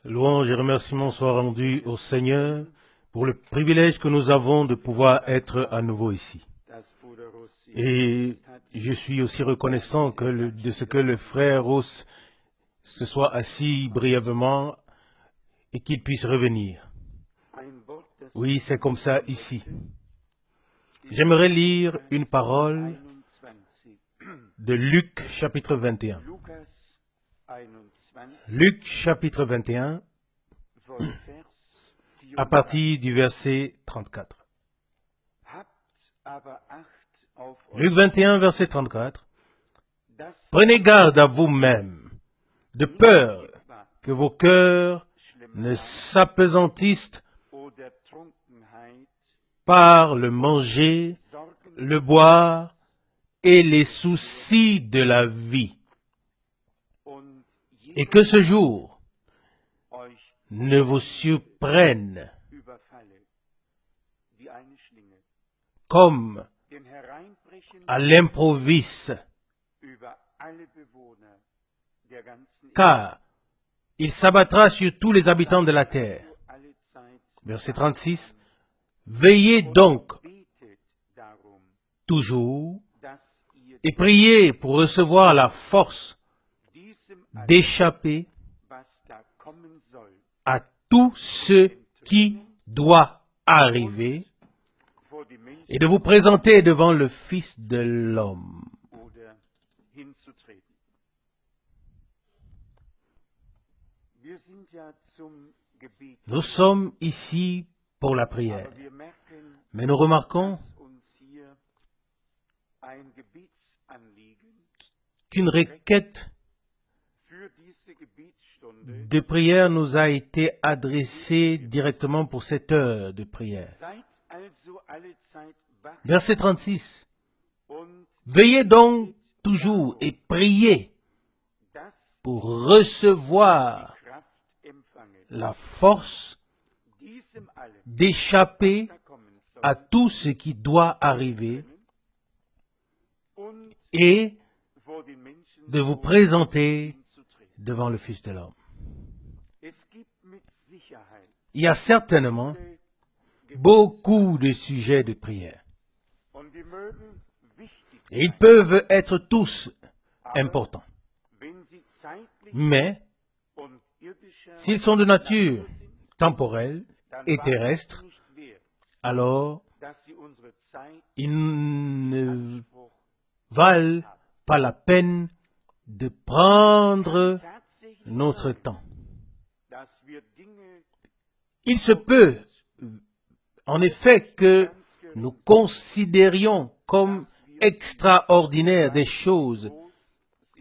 Louange et remerciements soient rendus au Seigneur pour le privilège que nous avons de pouvoir être à nouveau ici. Et je suis aussi reconnaissant de ce que le frère Ross se soit assis brièvement et qu'il puisse revenir. Oui, c'est comme ça ici. J'aimerais lire une parole de Luc chapitre 21. Luc chapitre 21, à partir du verset 34. Luc 21, verset 34. Prenez garde à vous-même, de peur que vos cœurs ne s'appesantissent par le manger, le boire et les soucis de la vie. Et que ce jour ne vous surprenne comme à l'improviste, car il s'abattra sur tous les habitants de la terre. Verset 36. Veillez donc toujours et priez pour recevoir la force d'échapper à tout ce qui doit arriver et de vous présenter devant le Fils de l'homme. Nous sommes ici pour la prière, mais nous remarquons qu'une requête de prière nous a été adressée directement pour cette heure de prière. Verset 36. Veillez donc toujours et priez pour recevoir la force d'échapper à tout ce qui doit arriver et de vous présenter devant le Fils de l'homme. Il y a certainement beaucoup de sujets de prière. Et ils peuvent être tous importants. Mais, s'ils sont de nature temporelle et terrestre, alors ils ne valent pas la peine de prendre notre temps. Il se peut, en effet, que nous considérions comme extraordinaires des choses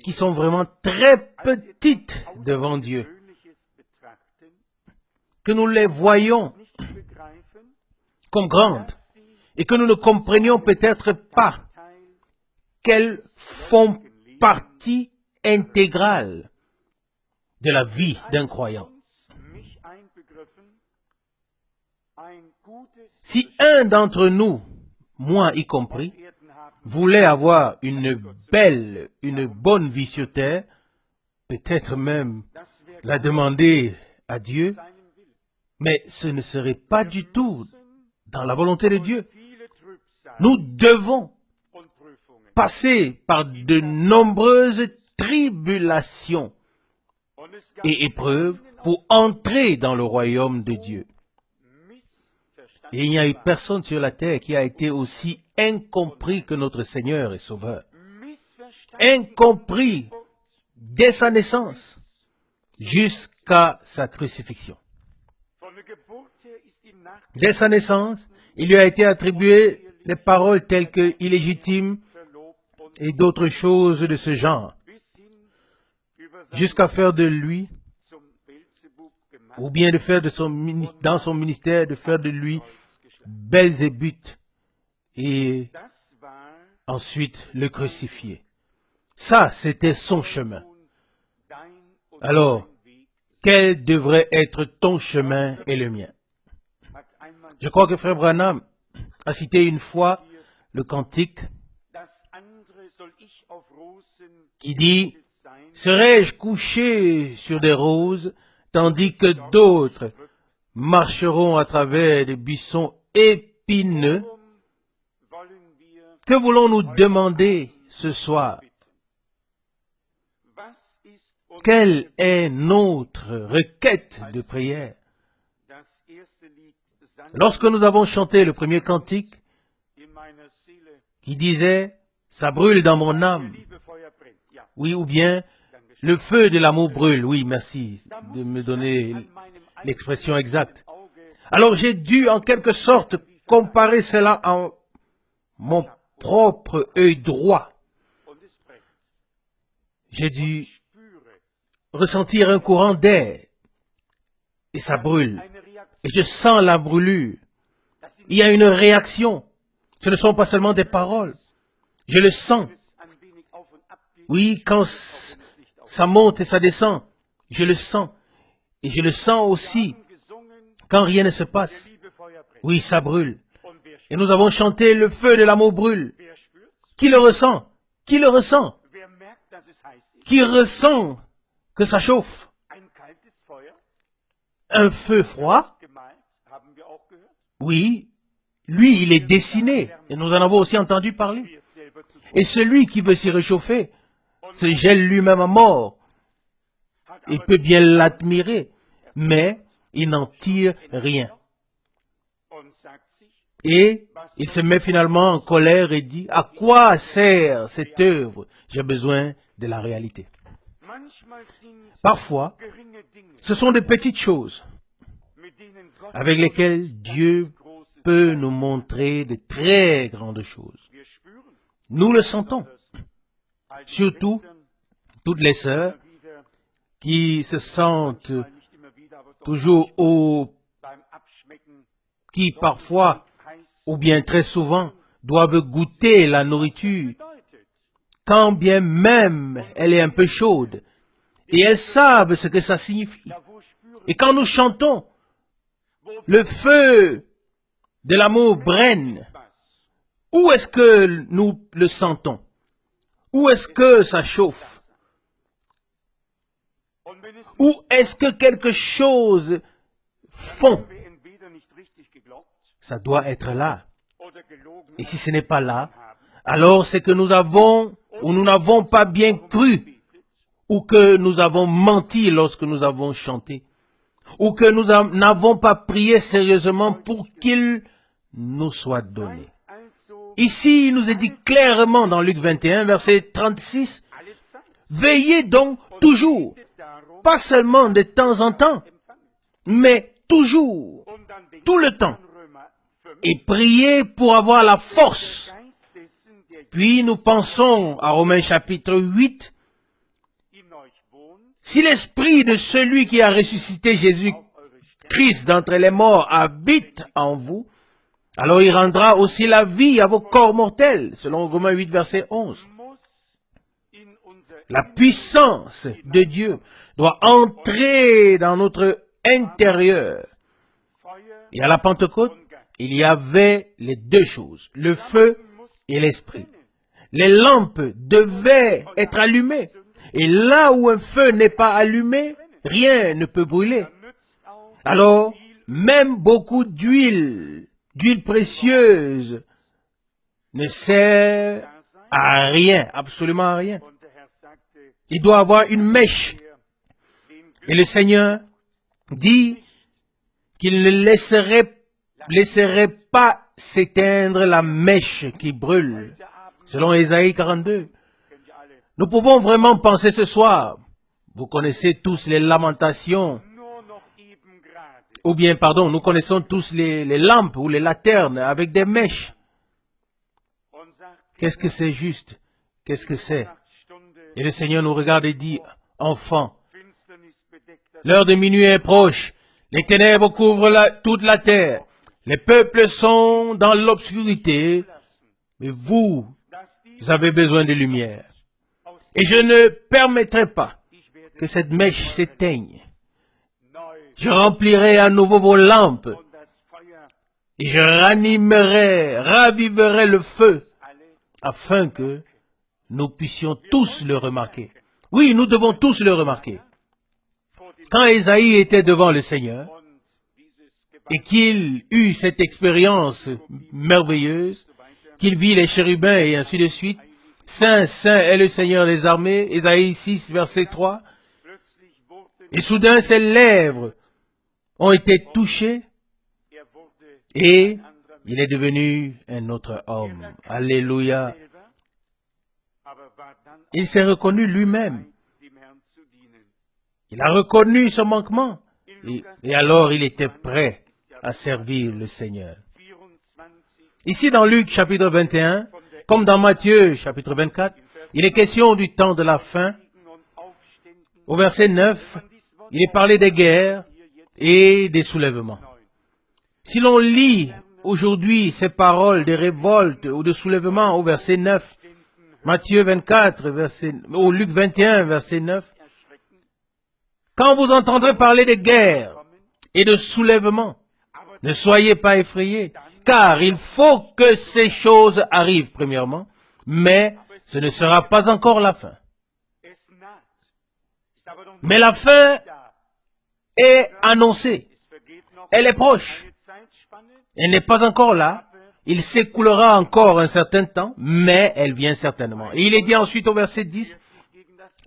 qui sont vraiment très petites devant Dieu, que nous les voyons comme grandes et que nous ne comprenions peut-être pas qu'elles font partie intégrale de la vie d'un croyant. Si un d'entre nous, moi y compris, voulait avoir une bonne vie sur terre, peut-être même la demander à Dieu, mais ce ne serait pas du tout dans la volonté de Dieu. Nous devons passer par de nombreuses tribulations et épreuves pour entrer dans le royaume de Dieu. Et il n'y a eu personne sur la terre qui a été aussi incompris que notre Seigneur et Sauveur. Incompris dès sa naissance jusqu'à sa crucifixion. Dès sa naissance, il lui a été attribué des paroles telles que illégitime et d'autres choses de ce genre, jusqu'à faire de lui, ou bien de faire dans son ministère, de faire de lui Belzébuth et ensuite le crucifier. Ça, c'était son chemin. Alors, quel devrait être ton chemin et le mien? Je crois que Frère Branham a cité une fois le cantique qui dit Serais-je couché sur des roses, tandis que d'autres marcheront à travers des buissons épineux? Que voulons-nous demander ce soir? Quelle est notre requête de prière? Lorsque nous avons chanté le premier cantique qui disait « Ça brûle dans mon âme », oui, ou bien « Le feu de l'amour brûle », oui, merci de me donner l'expression exacte. Alors j'ai dû en quelque sorte comparer cela à mon propre œil droit. J'ai dû ressentir un courant d'air et ça brûle. Et je sens la brûlure. Il y a une réaction. Ce ne sont pas seulement des paroles. Je le sens. Oui, quand ça monte et ça descend, je le sens. Et je le sens aussi quand rien ne se passe. Oui, ça brûle. Et nous avons chanté « Le feu de l'amour brûle ». Qui le ressent? Qui le ressent? Qui ressent que ça chauffe? Un feu froid? Oui, lui, il est dessiné. Et nous en avons aussi entendu parler. Et celui qui veut s'y réchauffer se gèle lui-même à mort. Il peut bien l'admirer, mais il n'en tire rien. Et il se met finalement en colère et dit, à quoi sert cette œuvre? J'ai besoin de la réalité. Parfois, ce sont des petites choses avec lesquelles Dieu peut nous montrer de très grandes choses. Nous le sentons, surtout toutes les sœurs qui se sentent toujours qui parfois, ou bien très souvent, doivent goûter la nourriture, quand bien même elle est un peu chaude, et elles savent ce que ça signifie. Et quand nous chantons, le feu de l'amour brenne, où est-ce que nous le sentons? Où est-ce que ça chauffe? Où est-ce que quelque chose fond? Ça doit être là. Et si ce n'est pas là, alors c'est que nous avons ou nous n'avons pas bien cru, ou que nous avons menti lorsque nous avons chanté, ou que nous n'avons pas prié sérieusement pour qu'il nous soit donné. Ici, il nous est dit clairement dans Luc 21, verset 36, « Veillez donc toujours, pas seulement de temps en temps, mais toujours, tout le temps, et priez pour avoir la force. » Puis nous pensons à Romains chapitre 8, « Si l'esprit de celui qui a ressuscité Jésus-Christ d'entre les morts habite en vous, alors il rendra aussi la vie à vos corps mortels, selon Romains 8, verset 11. La puissance de Dieu doit entrer dans notre intérieur. Et à la Pentecôte, il y avait les deux choses, le feu et l'esprit. Les lampes devaient être allumées. Et là où un feu n'est pas allumé, rien ne peut brûler. Alors, même beaucoup d'huile précieuse, ne sert à rien, absolument à rien. Il doit avoir une mèche. Et le Seigneur dit qu'il ne laisserait pas s'éteindre la mèche qui brûle, selon Ésaïe 42. Nous pouvons vraiment penser ce soir, vous connaissez tous les lamentations, ou bien, pardon, nous connaissons tous les lampes ou les lanternes avec des mèches. Qu'est-ce que c'est juste? Qu'est-ce que c'est? Et le Seigneur nous regarde et dit, « Enfants, l'heure de minuit est proche, les ténèbres couvrent toute la terre, les peuples sont dans l'obscurité, mais vous avez besoin de lumière. Et je ne permettrai pas que cette mèche s'éteigne. Je remplirai à nouveau vos lampes et je raviverai le feu afin que nous puissions tous le remarquer. » Oui, nous devons tous le remarquer. Quand Ésaïe était devant le Seigneur et qu'il eut cette expérience merveilleuse, qu'il vit les chérubins et ainsi de suite, Saint, Saint est le Seigneur des armées, Ésaïe 6, verset 3, et soudain ses lèvres ont été touchées et il est devenu un autre homme. Alléluia. Il s'est reconnu lui-même. Il a reconnu son manquement. Et alors il était prêt à servir le Seigneur. Ici dans Luc chapitre 21, comme dans Matthieu chapitre 24, il est question du temps de la fin. Au verset 9, il est parlé des guerres et des soulèvements. Si l'on lit aujourd'hui ces paroles de révolte ou de soulèvement au verset 9, Matthieu 24, ou Luc 21, verset 9, quand vous entendrez parler de guerre et de soulèvement, ne soyez pas effrayés, car il faut que ces choses arrivent premièrement, mais ce ne sera pas encore la fin. Mais la fin est annoncée. Elle est proche. Elle n'est pas encore là. Il s'écoulera encore un certain temps, mais elle vient certainement. Et il est dit ensuite au verset 10,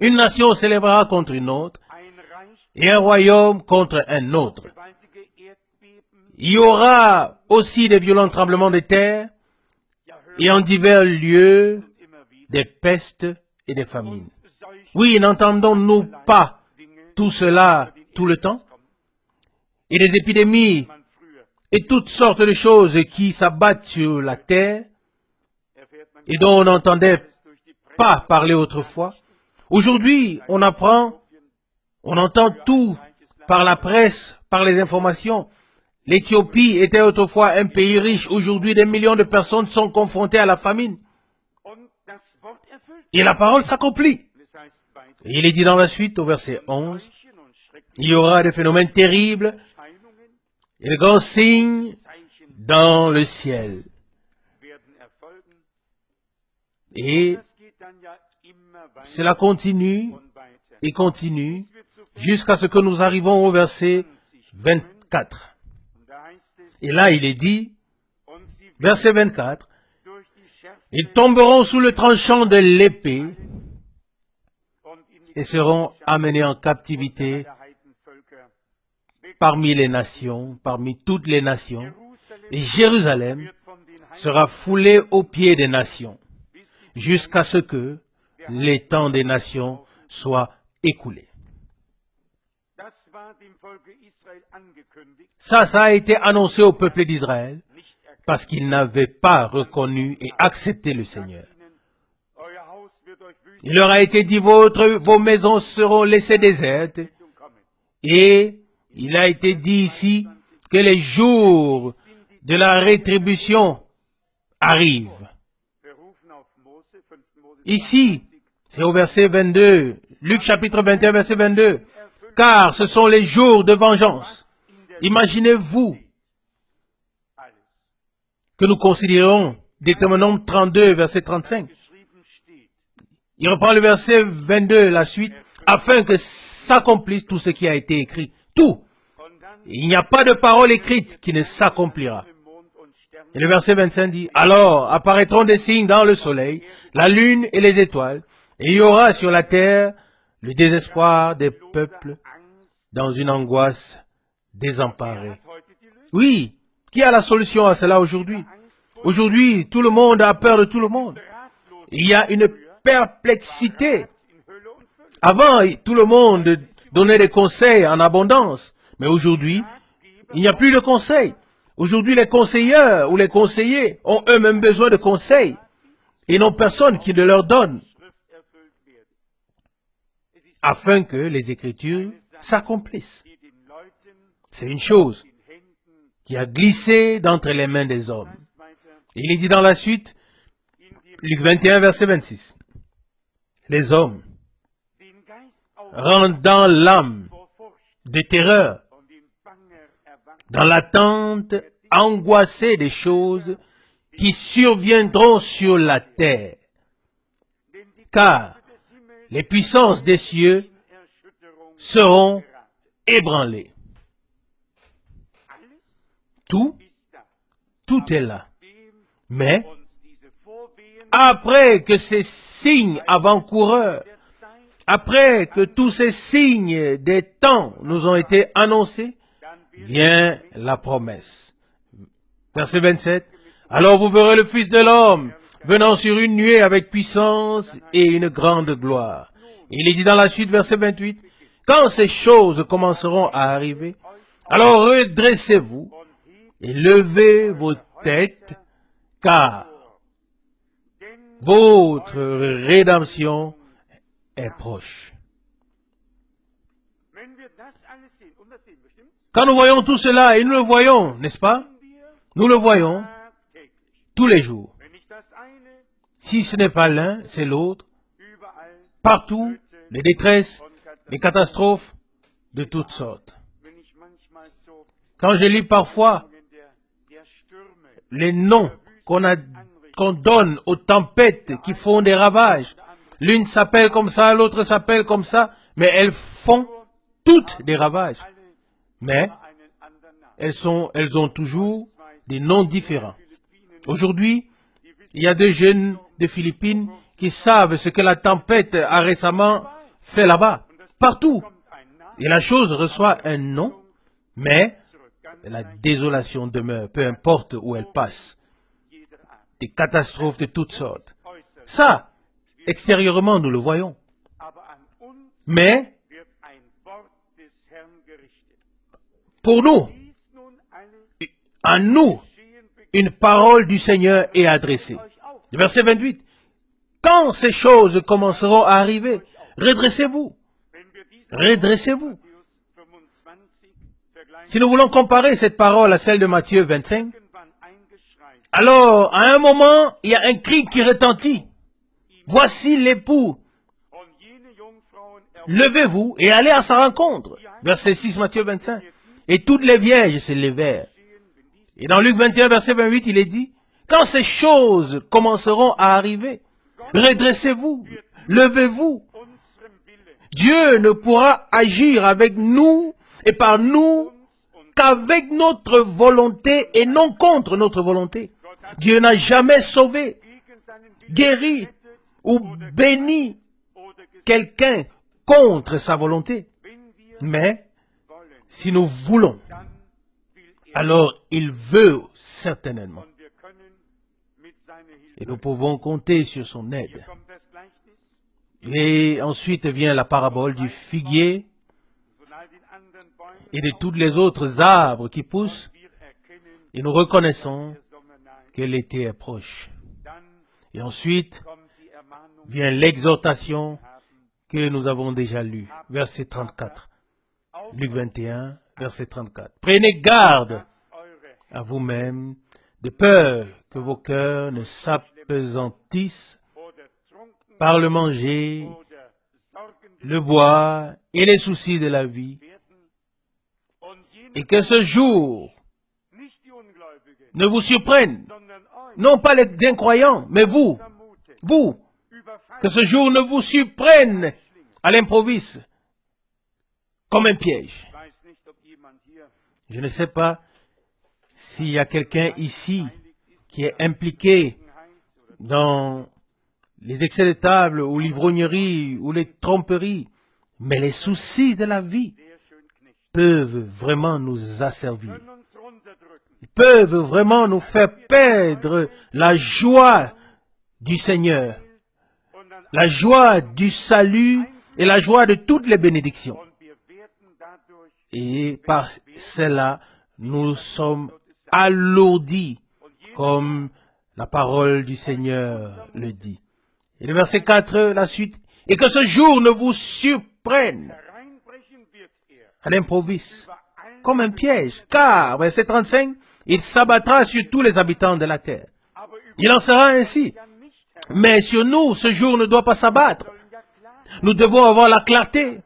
une nation s'élèvera contre une autre, et un royaume contre un autre. Il y aura aussi des violents tremblements de terre, et en divers lieux, des pestes et des famines. Oui, n'entendons-nous pas tout cela tout le temps? Et des épidémies et toutes sortes de choses qui s'abattent sur la terre et dont on n'entendait pas parler autrefois. Aujourd'hui, on apprend, on entend tout par la presse, par les informations. L'Éthiopie était autrefois un pays riche. Aujourd'hui, des millions de personnes sont confrontées à la famine. Et la parole s'accomplit. Et il est dit dans la suite, au verset 11, il y aura des phénomènes terribles et de grands signes dans le ciel. Et cela continue et continue jusqu'à ce que nous arrivons au verset 24. Et là, il est dit, verset 24, ils tomberont sous le tranchant de l'épée et seront amenés en captivité parmi les nations, parmi toutes les nations, et Jérusalem sera foulée aux pieds des nations, jusqu'à ce que les temps des nations soient écoulés. Ça a été annoncé au peuple d'Israël, parce qu'ils n'avaient pas reconnu et accepté le Seigneur. Il leur a été dit, vos maisons seront laissées désertes, et il a été dit ici que les jours de la rétribution arrivent. Ici, c'est au verset 22, Luc chapitre 21, verset 22, car ce sont les jours de vengeance. Imaginez-vous que nous considérons Deutéronome 32, verset 35. Il reprend le verset 22, la suite, afin que s'accomplisse tout ce qui a été écrit. Tout. Il n'y a pas de parole écrite qui ne s'accomplira. Et le verset 25 dit, alors apparaîtront des signes dans le soleil, la lune et les étoiles, et il y aura sur la terre le désespoir des peuples dans une angoisse désemparée. Oui, qui a la solution à cela aujourd'hui? Aujourd'hui, tout le monde a peur de tout le monde. Il y a une perplexité. Avant, tout le monde donnait des conseils en abondance. Mais aujourd'hui, il n'y a plus de conseils. Aujourd'hui, les conseilleurs ou les conseillers ont eux-mêmes besoin de conseils. Et n'ont personne qui ne leur donne. Afin que les Écritures s'accomplissent. C'est une chose qui a glissé d'entre les mains des hommes. Et il est dit dans la suite, Luc 21, verset 26. Les hommes, rendant l'âme de terreur, dans l'attente angoissée des choses qui surviendront sur la terre. Car les puissances des cieux seront ébranlées. Tout est là. Mais, après que ces signes avant-coureurs, après que tous ces signes des temps nous ont été annoncés, vient la promesse. Verset 27. Alors vous verrez le Fils de l'homme venant sur une nuée avec puissance et une grande gloire. Il est dit dans la suite, verset 28, quand ces choses commenceront à arriver, alors redressez-vous et levez vos têtes, car votre rédemption est proche. Quand nous voyons tout cela, et nous le voyons, n'est-ce pas? Nous le voyons tous les jours. Si ce n'est pas l'un, c'est l'autre. Partout, les détresses, les catastrophes de toutes sortes. Quand je lis parfois les noms qu'on donne aux tempêtes qui font des ravages, l'une s'appelle comme ça, l'autre s'appelle comme ça, mais elles font toutes des ravages. Mais elles ont toujours des noms différents. Aujourd'hui, il y a deux jeunes de Philippines qui savent ce que la tempête a récemment fait là-bas, partout. Et la chose reçoit un nom, mais la désolation demeure, peu importe où elle passe. Des catastrophes de toutes sortes. Ça, extérieurement, nous le voyons. Mais, pour nous, à nous, une parole du Seigneur est adressée. Verset 28. Quand ces choses commenceront à arriver, redressez-vous. Redressez-vous. Si nous voulons comparer cette parole à celle de Matthieu 25, alors, à un moment, il y a un cri qui retentit. Voici l'époux. Levez-vous et allez à sa rencontre. Verset 6, Matthieu 25. Et toutes les vierges se levèrent. Et dans Luc 21, verset 28, il est dit, quand ces choses commenceront à arriver, redressez-vous, levez-vous. Dieu ne pourra agir avec nous et par nous qu'avec notre volonté et non contre notre volonté. Dieu n'a jamais sauvé, guéri ou béni quelqu'un contre sa volonté. Mais si nous voulons, alors il veut certainement. Et nous pouvons compter sur son aide. Et ensuite vient la parabole du figuier et de tous les autres arbres qui poussent. Et nous reconnaissons que l'été est proche. Et ensuite vient l'exhortation que nous avons déjà lue. Verset 34. Luc 21, verset 34. Prenez garde à vous-même, de peur que vos cœurs ne s'apesantissent par le manger, le boire et les soucis de la vie, et que ce jour ne vous surprenne, non pas les incroyants, mais vous, que ce jour ne vous surprenne à l'improviste, comme un piège. Je ne sais pas s'il y a quelqu'un ici qui est impliqué dans les excès de table ou l'ivrognerie ou les tromperies, mais les soucis de la vie peuvent vraiment nous asservir. Ils peuvent vraiment nous faire perdre la joie du Seigneur, la joie du salut et la joie de toutes les bénédictions. Et par cela, nous sommes alourdis, comme la parole du Seigneur le dit. Et le verset 4, la suite, et que ce jour ne vous surprenne à l'improviste, comme un piège, car, verset 35, il s'abattra sur tous les habitants de la terre. Il en sera ainsi. Mais sur nous, ce jour ne doit pas s'abattre. Nous devons avoir la clarté.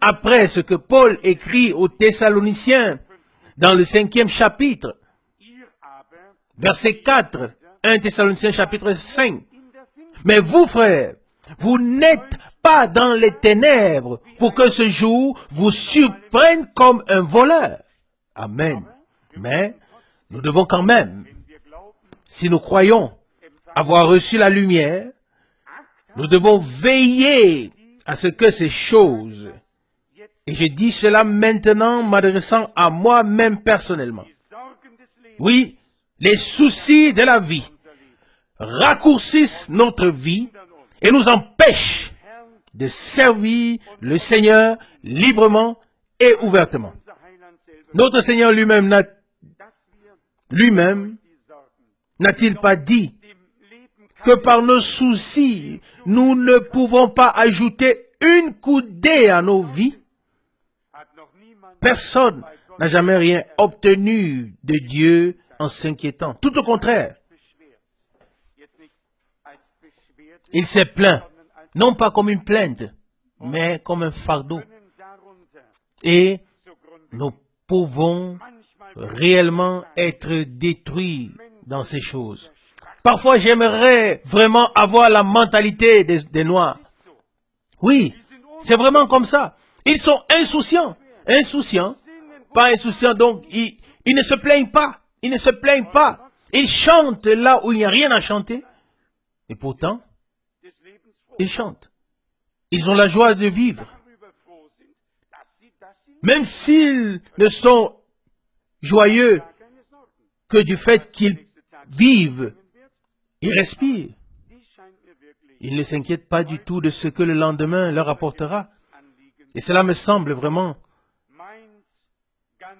Après ce que Paul écrit aux Thessaloniciens, dans le 5e chapitre, verset 4, 1 Thessaloniciens chapitre 5. Mais vous, frères, vous n'êtes pas dans les ténèbres pour que ce jour vous surprenne comme un voleur. Amen. Mais nous devons quand même, si nous croyons avoir reçu la lumière, nous devons veiller à ce que ces choses, et je dis cela maintenant m'adressant à moi-même personnellement. Oui, les soucis de la vie raccourcissent notre vie et nous empêchent de servir le Seigneur librement et ouvertement. Notre Seigneur lui-même n'a-t-il pas dit que par nos soucis, nous ne pouvons pas ajouter une coudée à nos vies? Personne n'a jamais rien obtenu de Dieu en s'inquiétant. Tout au contraire. Il s'est plaint, non pas comme une plainte, mais comme un fardeau. Et nous pouvons réellement être détruits dans ces choses. Parfois, j'aimerais vraiment avoir la mentalité des Noirs. Oui, c'est vraiment comme ça. Ils sont insouciants. Pas insouciants, donc ils ne se plaignent pas. Ils chantent là où il n'y a rien à chanter. Et pourtant, ils chantent. Ils ont la joie de vivre. Même s'ils ne sont joyeux que du fait qu'ils vivent, ils respirent. Ils ne s'inquiètent pas du tout de ce que le lendemain leur apportera. Et cela me semble vraiment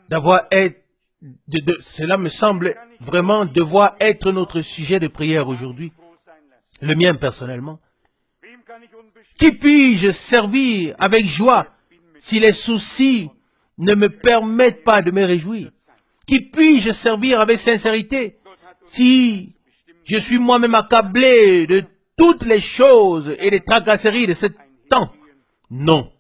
devoir être notre sujet de prière aujourd'hui. Le mien personnellement. Qui puis-je servir avec joie si les soucis ne me permettent pas de me réjouir? Qui puis-je servir avec sincérité si je suis moi-même accablé de toutes les choses et des tracasseries de ce temps? Non.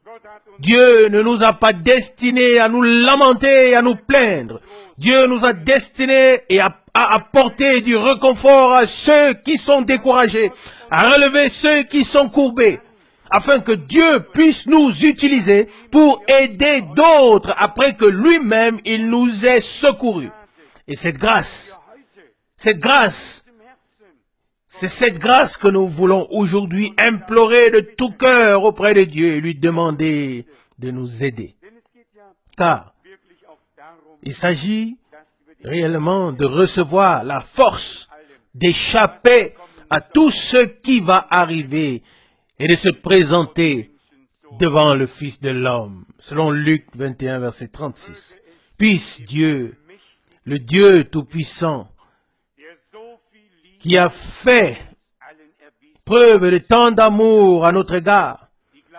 Dieu ne nous a pas destinés à nous lamenter et à nous plaindre. Dieu nous a destinés à apporter du réconfort à ceux qui sont découragés, à relever ceux qui sont courbés, afin que Dieu puisse nous utiliser pour aider d'autres après que lui-même il nous ait secourus. Et cette grâce, c'est cette grâce que nous voulons aujourd'hui implorer de tout cœur auprès de Dieu et lui demander de nous aider. Car il s'agit réellement de recevoir la force d'échapper à tout ce qui va arriver et de se présenter devant le Fils de l'homme, selon Luc 21, verset 36. Puisse Dieu, le Dieu Tout-Puissant, qui a fait preuve de tant d'amour à notre égard,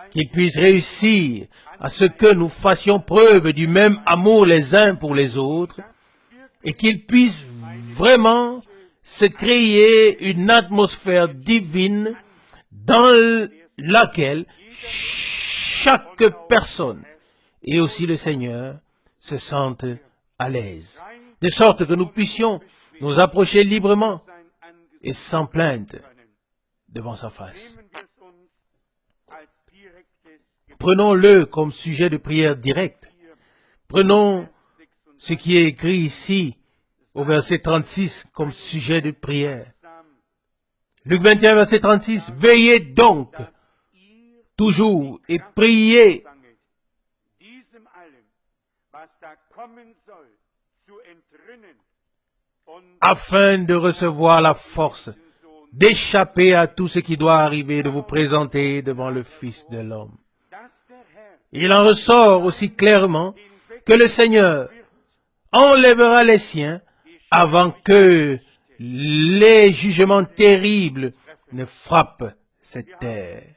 qu'il puisse réussir à ce que nous fassions preuve du même amour les uns pour les autres, et qu'il puisse vraiment se créer une atmosphère divine dans laquelle chaque personne, et aussi le Seigneur, se sentent à l'aise, de sorte que nous puissions nous approcher librement et sans plainte devant sa face. Prenons-le comme sujet de prière directe. Prenons ce qui est écrit ici au verset 36 comme sujet de prière. Luc 21, verset 36. Veillez donc toujours et priez afin de recevoir la force d'échapper à tout ce qui doit arriver, de vous présenter devant le Fils de l'homme. Il en ressort aussi clairement que le Seigneur enlèvera les siens avant que les jugements terribles ne frappent cette terre.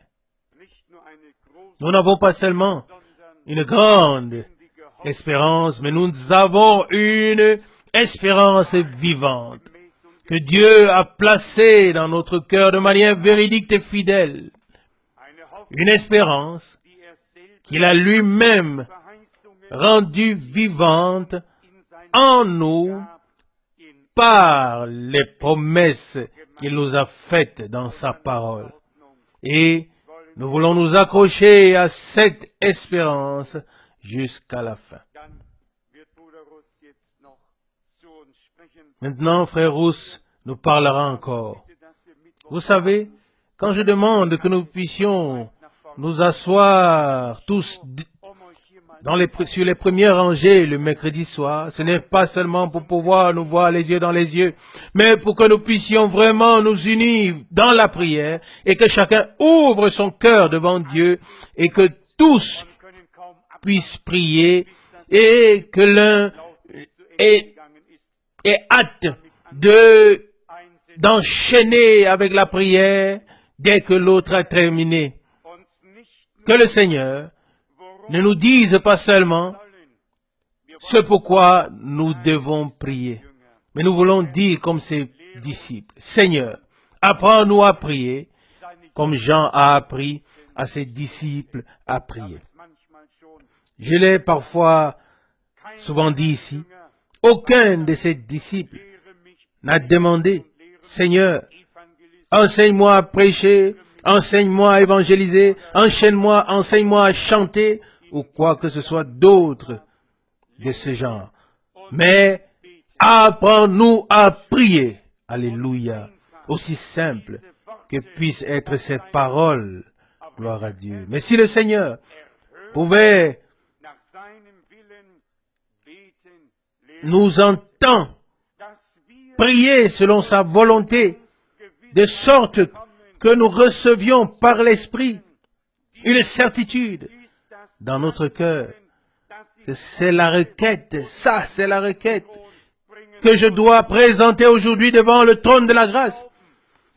Nous n'avons pas seulement une grande espérance, mais nous avons une espérance vivante que Dieu a placée dans notre cœur de manière véridique et fidèle. Une espérance qu'il a lui-même rendue vivante en nous par les promesses qu'il nous a faites dans sa parole. Et Nous voulons nous accrocher à cette espérance jusqu'à la fin. Maintenant, frère Rousse nous parlera encore. Vous savez, quand je demande que nous puissions nous asseoir tous sur les premières rangées le mercredi soir, ce n'est pas seulement pour pouvoir nous voir les yeux dans les yeux, mais pour que nous puissions vraiment nous unir dans la prière et que chacun ouvre son cœur devant Dieu et que tous puissent prier et que l'un ait hâte d'enchaîner avec la prière dès que l'autre a terminé. Que le Seigneur ne nous dise pas seulement ce pourquoi nous devons prier, mais nous voulons dire comme ses disciples, Seigneur, apprends-nous à prier comme Jean a appris à ses disciples à prier. Je l'ai parfois souvent dit ici, aucun de ses disciples n'a demandé, Seigneur, enseigne-moi à prêcher, enseigne-moi à évangéliser, enseigne-moi à chanter, ou quoi que ce soit d'autre de ce genre. Mais apprends-nous à prier. Alléluia. Aussi simple que puissent être ces paroles. Gloire à Dieu. Mais si le Seigneur pouvait nous entendre prier selon sa volonté, de sorte que nous recevions par l'Esprit une certitude dans notre cœur. C'est la requête, ça c'est la requête que je dois présenter aujourd'hui devant le trône de la grâce.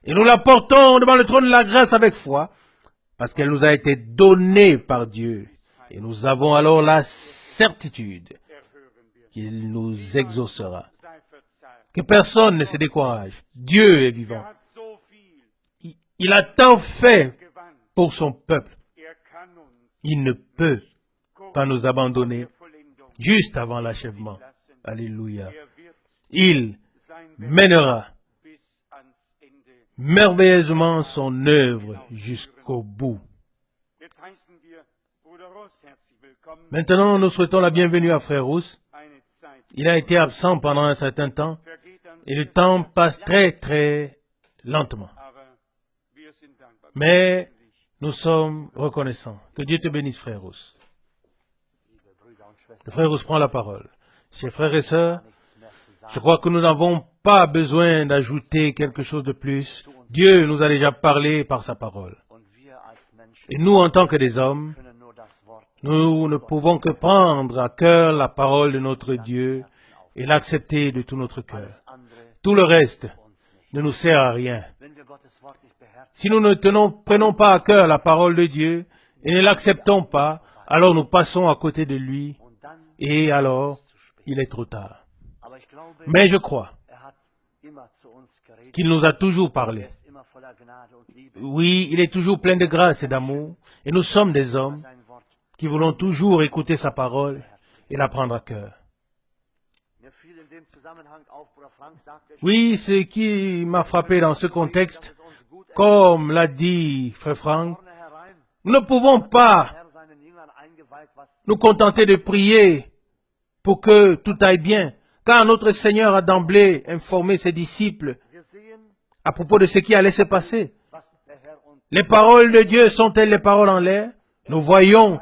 Et nous la portons devant le trône de la grâce avec foi, parce qu'elle nous a été donnée par Dieu. Et nous avons alors la certitude qu'il nous exaucera. Que personne ne se décourage. Dieu est vivant. Il a tant fait pour son peuple. Il ne peut pas nous abandonner juste avant l'achèvement. Alléluia. Il mènera merveilleusement son œuvre jusqu'au bout. Maintenant, nous souhaitons la bienvenue à Frère Rousse. Il a été absent pendant un certain temps et le temps passe très très lentement. Mais nous sommes reconnaissants. Que Dieu te bénisse, Frère Rousse. Le Frère Rousse prend la parole. Chers frères et sœurs, je crois que nous n'avons pas besoin d'ajouter quelque chose de plus. Dieu nous a déjà parlé par sa parole. Et nous, en tant que des hommes, nous ne pouvons que prendre à cœur la parole de notre Dieu et l'accepter de tout notre cœur. Tout le reste ne nous sert à rien. Si nous ne prenons pas à cœur la parole de Dieu et ne l'acceptons pas, alors nous passons à côté de lui et alors il est trop tard. Mais je crois qu'il nous a toujours parlé. Oui, il est toujours plein de grâce et d'amour et nous sommes des hommes qui voulons toujours écouter sa parole et la prendre à cœur. Oui, ce qui m'a frappé dans ce contexte, comme l'a dit Frère Franck, nous ne pouvons pas nous contenter de prier pour que tout aille bien, car notre Seigneur a d'emblée informé ses disciples à propos de ce qui allait se passer. Les paroles de Dieu sont-elles les paroles en l'air? Nous voyons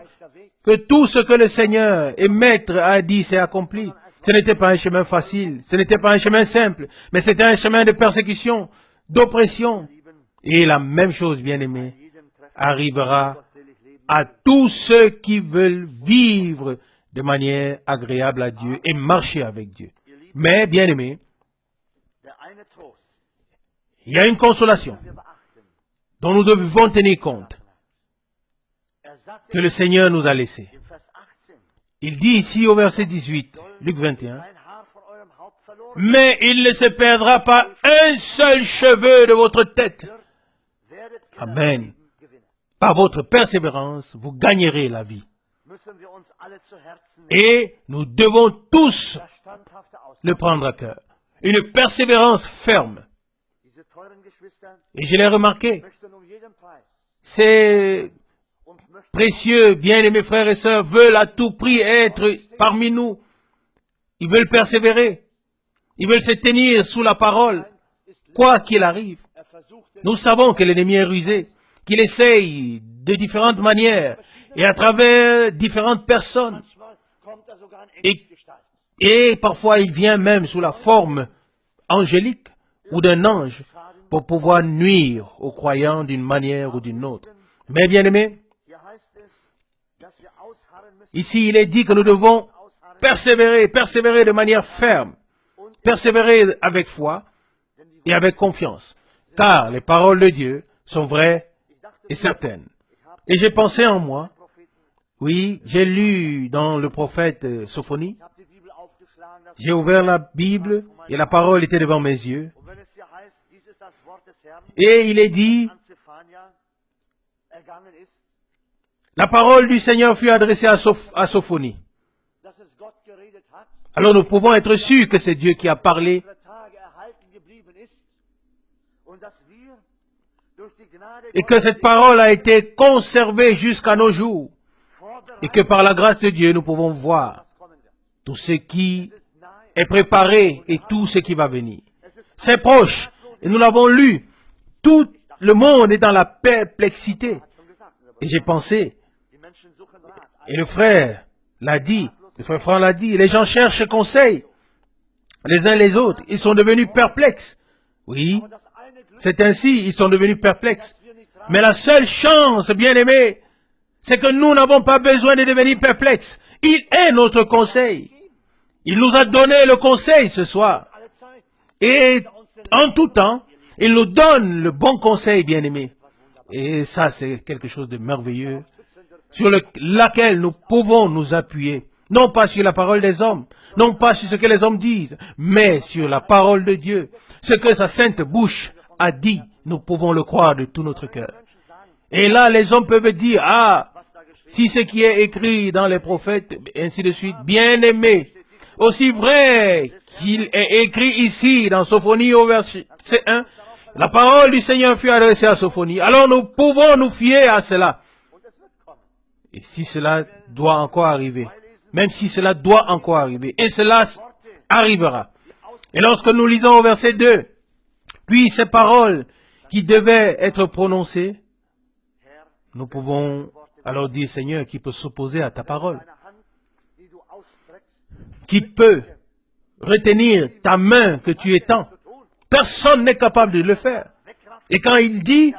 que tout ce que le Seigneur et Maître a dit s'est accompli. Ce n'était pas un chemin facile, ce n'était pas un chemin simple, mais c'était un chemin de persécution, d'oppression. Et la même chose, bien-aimés, arrivera à tous ceux qui veulent vivre de manière agréable à Dieu et marcher avec Dieu. Mais, bien-aimés, il y a une consolation dont nous devons tenir compte, que le Seigneur nous a laissée. Il dit ici au verset 18, Luc 21, « Mais il ne se perdra pas un seul cheveu de votre tête. » Amen. Par votre persévérance, vous gagnerez la vie. Et nous devons tous le prendre à cœur. Une persévérance ferme. Et je l'ai remarqué. ces précieux, bien-aimés frères et sœurs, veulent à tout prix être parmi nous. Ils veulent persévérer. Ils veulent se tenir sous la parole, quoi qu'il arrive. Nous savons que l'ennemi est rusé, qu'il essaye de différentes manières et à travers différentes personnes. Et parfois, il vient même sous la forme angélique ou d'un ange pour pouvoir nuire aux croyants d'une manière ou d'une autre. Mais bien aimés, ici il est dit que nous devons persévérer de manière ferme, persévérer avec foi et avec confiance, car les paroles de Dieu sont vraies et certaines. Et j'ai pensé en moi, oui, j'ai lu dans le prophète Sophonie, j'ai ouvert la Bible et la parole était devant mes yeux. Et il est dit, la parole du Seigneur fut adressée à Sophonie. Alors nous pouvons être sûrs que c'est Dieu qui a parlé. Et que cette parole a été conservée jusqu'à nos jours. Et que par la grâce de Dieu, nous pouvons voir tout ce qui est préparé et tout ce qui va venir. C'est proche. Et nous l'avons lu. Tout le monde est dans la perplexité. Et j'ai pensé, et le frère l'a dit, le frère Franck l'a dit, les gens cherchent conseil, les uns les autres. Ils sont devenus perplexes. Oui, c'est ainsi, ils sont devenus perplexes. Mais la seule chance, bien-aimés, c'est que nous n'avons pas besoin de devenir perplexes. Il est notre conseil. Il nous a donné le conseil ce soir. Et en tout temps, il nous donne le bon conseil, bien-aimés. Et ça, c'est quelque chose de merveilleux sur laquelle nous pouvons nous appuyer. Non pas sur la parole des hommes, non pas sur ce que les hommes disent, mais sur la parole de Dieu. Ce que sa sainte bouche a dit, nous pouvons le croire de tout notre cœur. Et là, les hommes peuvent dire, ah, si ce qui est écrit dans les prophètes, ainsi de suite, bien-aimé, aussi vrai qu'il est écrit ici dans Sophonie au verset 1, la parole du Seigneur fut adressée à Sophonie. Alors nous pouvons nous fier à cela. Et si cela doit encore arriver, même si cela doit encore arriver, et cela arrivera. Et lorsque nous lisons au verset 2, puis ces paroles qui devaient être prononcées, nous pouvons alors dire, Seigneur, qui peut s'opposer à ta parole? Qui peut retenir ta main que tu étends? Personne n'est capable de le faire. Et quand il dit,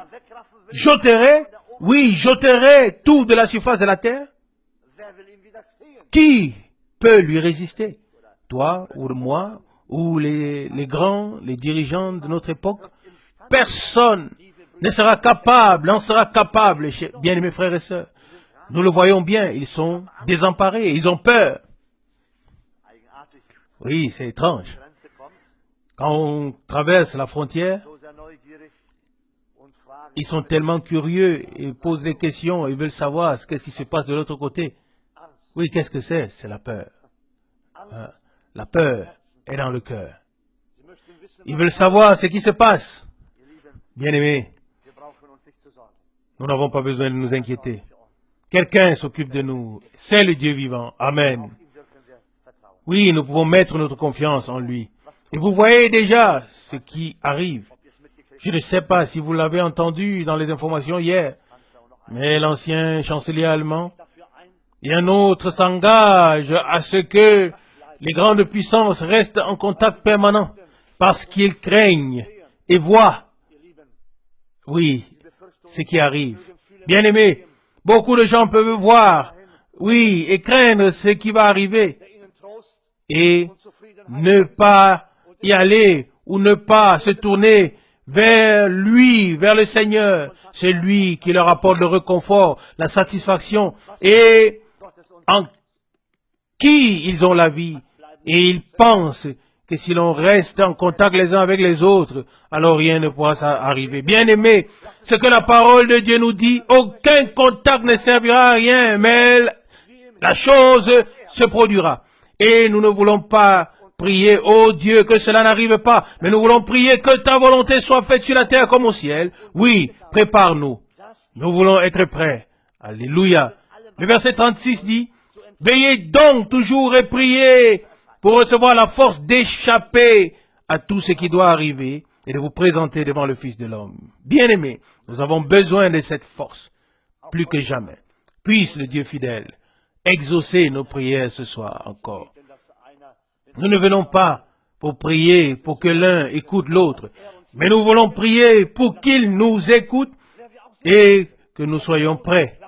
j'ôterai, oui, j'ôterai tout de la surface de la terre, qui peut lui résister? Toi ou moi, ou les grands, les dirigeants de notre époque? Personne ne sera capable, n'en sera capable, bien-aimés frères et sœurs. Nous le voyons bien, ils sont désemparés, ils ont peur. Oui, c'est étrange. Quand on traverse la frontière, ils sont tellement curieux et posent des questions, ils veulent savoir ce qui se passe de l'autre côté. Oui, qu'est-ce que c'est? C'est la peur. La peur est dans le cœur. Ils veulent savoir ce qui se passe. Bien-aimés, nous n'avons pas besoin de nous inquiéter. Quelqu'un s'occupe de nous. C'est le Dieu vivant. Amen. Oui, nous pouvons mettre notre confiance en lui. Et vous voyez déjà ce qui arrive. Je ne sais pas si vous l'avez entendu dans les informations hier, mais l'ancien chancelier allemand et un autre s'engagent à ce que les grandes puissances restent en contact permanent parce qu'ils craignent et voient, oui, ce qui arrive. Bien-aimés, beaucoup de gens peuvent voir, oui, et craindre ce qui va arriver et ne pas y aller ou ne pas se tourner vers lui, vers le Seigneur. C'est lui qui leur apporte le réconfort, la satisfaction et en qui ils ont la vie. Et ils pensent que si l'on reste en contact les uns avec les autres, alors rien ne pourra arriver. Bien-aimés, ce que la parole de Dieu nous dit, aucun contact ne servira à rien, mais la chose se produira. Et nous ne voulons pas prier, oh Dieu, que cela n'arrive pas, mais nous voulons prier que ta volonté soit faite sur la terre comme au ciel. Oui, prépare-nous Nous voulons être prêts. Alléluia. Le verset 36 dit, veillez donc toujours et priez pour recevoir la force d'échapper à tout ce qui doit arriver et de vous présenter devant le Fils de l'homme. Bien-aimés, nous avons besoin de cette force, plus que jamais. Puisse le Dieu fidèle exaucer nos prières ce soir encore. Nous ne venons pas pour prier pour que l'un écoute l'autre, mais nous voulons prier pour qu'il nous écoute et que nous soyons prêts.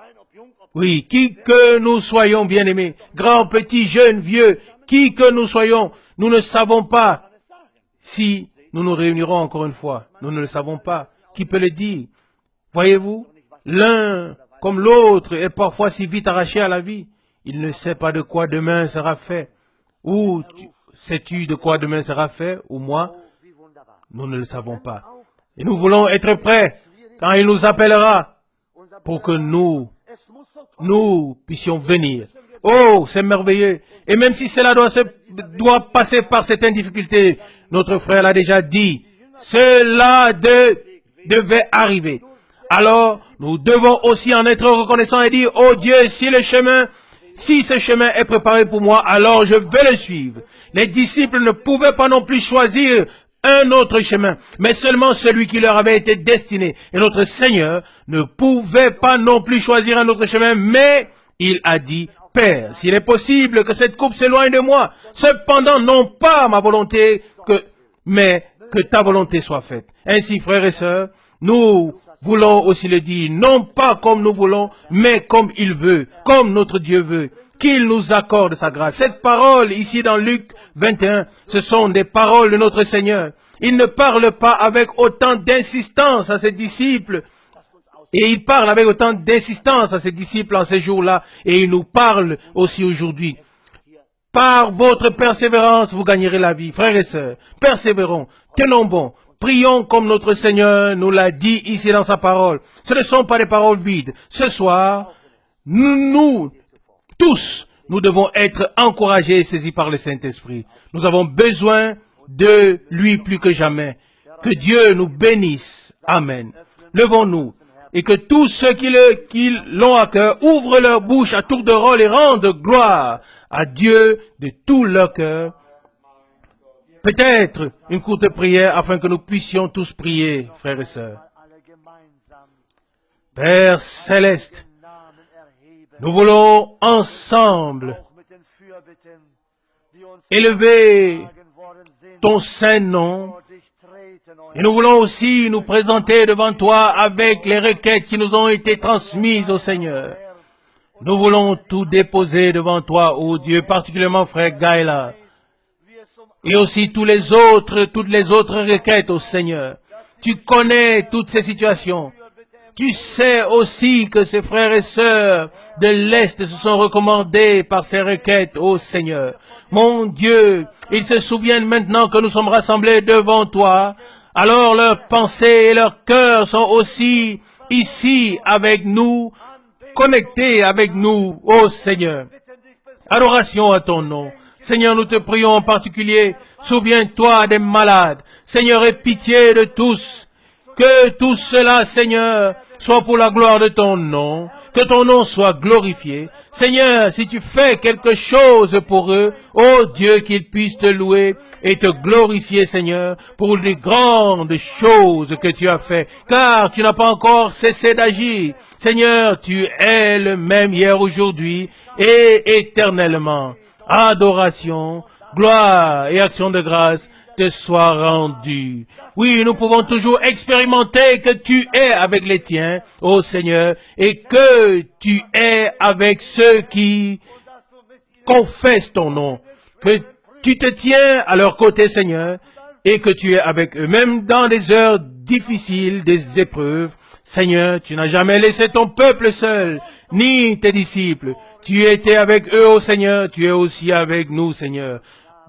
Oui, qui que nous soyons, bien-aimés, grands, petits, jeunes, vieux, qui que nous soyons, nous ne savons pas si nous nous réunirons encore une fois. Nous ne le savons pas. Qui peut le dire? Voyez-vous, l'un comme l'autre est parfois si vite arraché à la vie. Il ne sait pas de quoi demain sera fait. Ou sais-tu de quoi demain sera fait? Ou moi? Nous ne le savons pas. Et nous voulons être prêts quand il nous appellera pour que nous puissions venir. Oh, c'est merveilleux. Et même si cela doit passer par certaines difficultés, notre frère l'a déjà dit, cela devait arriver. Alors, nous devons aussi en être reconnaissants et dire, oh Dieu, si ce chemin est préparé pour moi, alors je vais le suivre. Les disciples ne pouvaient pas non plus choisir un autre chemin, mais seulement celui qui leur avait été destiné. Et notre Seigneur ne pouvait pas non plus choisir un autre chemin, mais il a dit, Père, s'il est possible que cette coupe s'éloigne de moi, cependant non pas ma volonté, mais que ta volonté soit faite. Ainsi, frères et sœurs, nous voulons aussi le dire, non pas comme nous voulons, mais comme il veut, comme notre Dieu veut, qu'il nous accorde sa grâce. Cette parole ici dans Luc 21, ce sont des paroles de notre Seigneur. Il ne parle pas avec autant d'insistance à ses disciples, et il parle avec autant d'insistance à ses disciples en ces jours-là, et il nous parle aussi aujourd'hui. Par votre persévérance, vous gagnerez la vie. Frères et sœurs, persévérons, tenons bon. Prions comme notre Seigneur nous l'a dit ici dans sa parole. Ce ne sont pas des paroles vides. Ce soir, nous tous, nous devons être encouragés et saisis par le Saint-Esprit. Nous avons besoin de lui plus que jamais. Que Dieu nous bénisse. Amen. Levons-nous et que tous ceux qui l'ont à cœur ouvrent leur bouche à tour de rôle et rendent gloire à Dieu de tout leur cœur. Peut-être une courte prière afin que nous puissions tous prier, frères et sœurs. Père céleste, nous voulons ensemble élever ton saint nom et nous voulons aussi nous présenter devant toi avec les requêtes qui nous ont été transmises au Seigneur. Nous voulons tout déposer devant toi, ô Dieu, particulièrement frère Gaïla. Et aussi toutes les autres requêtes au Seigneur. Tu connais toutes ces situations. Tu sais aussi que ces frères et sœurs de l'Est se sont recommandés par ces requêtes au Seigneur. Mon Dieu, ils se souviennent maintenant que nous sommes rassemblés devant toi. Alors leurs pensées et leurs cœurs sont aussi ici avec nous, connectés avec nous, ô Seigneur. Adoration à ton nom. Seigneur, nous te prions en particulier, souviens-toi des malades. Seigneur, aie pitié de tous. Que tout cela, Seigneur, soit pour la gloire de ton nom. Que ton nom soit glorifié. Seigneur, si tu fais quelque chose pour eux, ô Dieu, qu'ils puissent te louer et te glorifier, Seigneur, pour les grandes choses que tu as fait. Car tu n'as pas encore cessé d'agir. Seigneur, tu es le même hier, aujourd'hui et éternellement. Adoration, gloire et action de grâce te soient rendues. Oui, nous pouvons toujours expérimenter que tu es avec les tiens, ô Seigneur, et que tu es avec ceux qui confessent ton nom, que tu te tiens à leur côté, Seigneur, et que tu es avec eux, même dans des heures difficiles, des épreuves. Seigneur, tu n'as jamais laissé ton peuple seul, ni tes disciples. Tu étais avec eux, ô Seigneur, tu es aussi avec nous, Seigneur.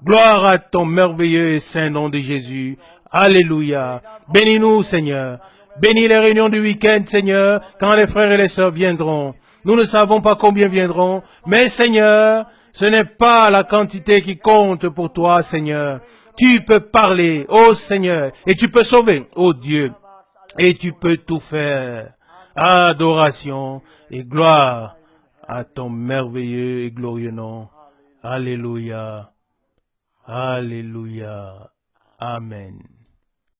Gloire à ton merveilleux et saint nom de Jésus. Alléluia. Bénis-nous, Seigneur. Bénis les réunions du week-end, Seigneur, quand les frères et les sœurs viendront. Nous ne savons pas combien viendront, mais Seigneur, ce n'est pas la quantité qui compte pour toi, Seigneur. Tu peux parler, ô Seigneur, et tu peux sauver, ô Dieu. Et tu peux tout faire. Adoration et gloire à ton merveilleux et glorieux nom. Alléluia. Alléluia. Amen.